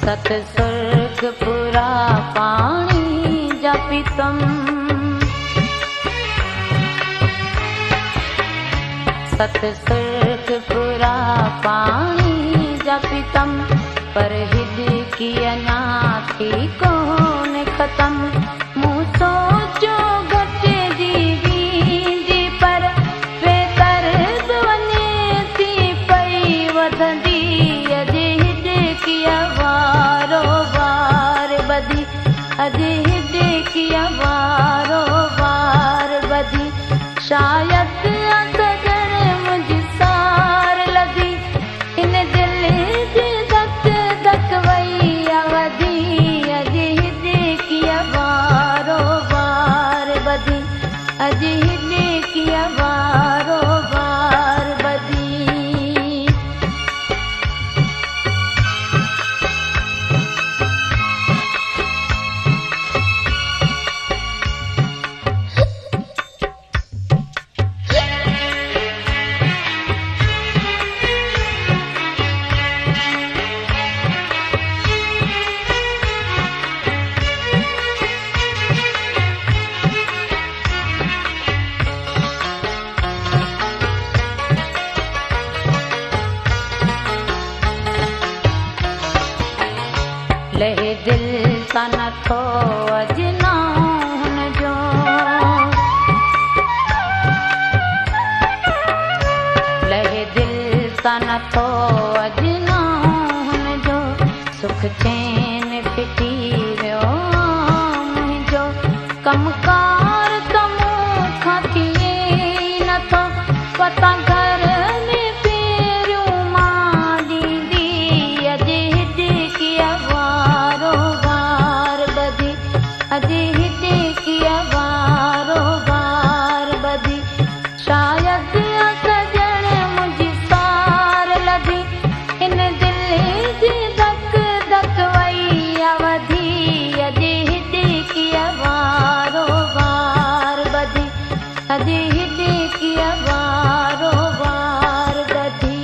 सतसुर्ग पुरा पाणी जपितम सतसुर्ग पुरा पाणी जपितम पर हिद की अनाथी कोन खत्म मूं सोचो घट जी पर वे तरस वञे थी पई वधंदी अॼु हिद की वारो वार बधी अॼु हिद की वारो वार बधी शायद लहे दिल सा नथो अजना हुनजो लहे दिल सा नथो अजना हुनजो सुख चैन फिटी वियो मुंहिंजो कमकार त मूंखां थिए नथो पता घर में फेरियूं मां ॾींदी अॼु हिद की वारो वार बधी अॼु हिद की वारो वार बधी शायद सजण मुंहिंजी सार लधी इन दिल जी धक धक वई वधी अॼु हिद की वारो वार बधी अॼु हिद की वारो वार बधी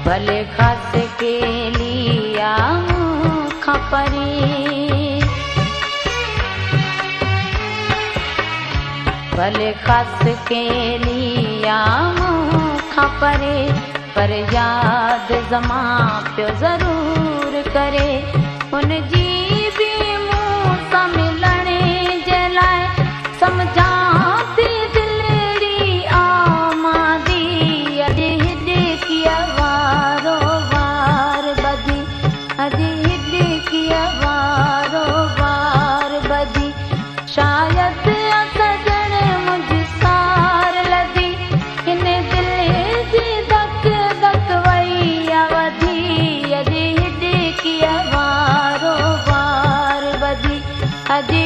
भले खास के लिया मूंखां परे भले खास के लिया मूंखां परे पर याद ज़मा पियो ज़रूर करे उन जी बि मूं सां मिलण जे लाइ सम्झां थी दिलड़ी आमादी अॼु हिद की वारो वार बधी अॼु हिद की वारो वार बधी शायद सजण मुंहिंजी सार लधी हिन दिल जी धक धक वई वधी अॼु हिद की वारो वार बधी अॼु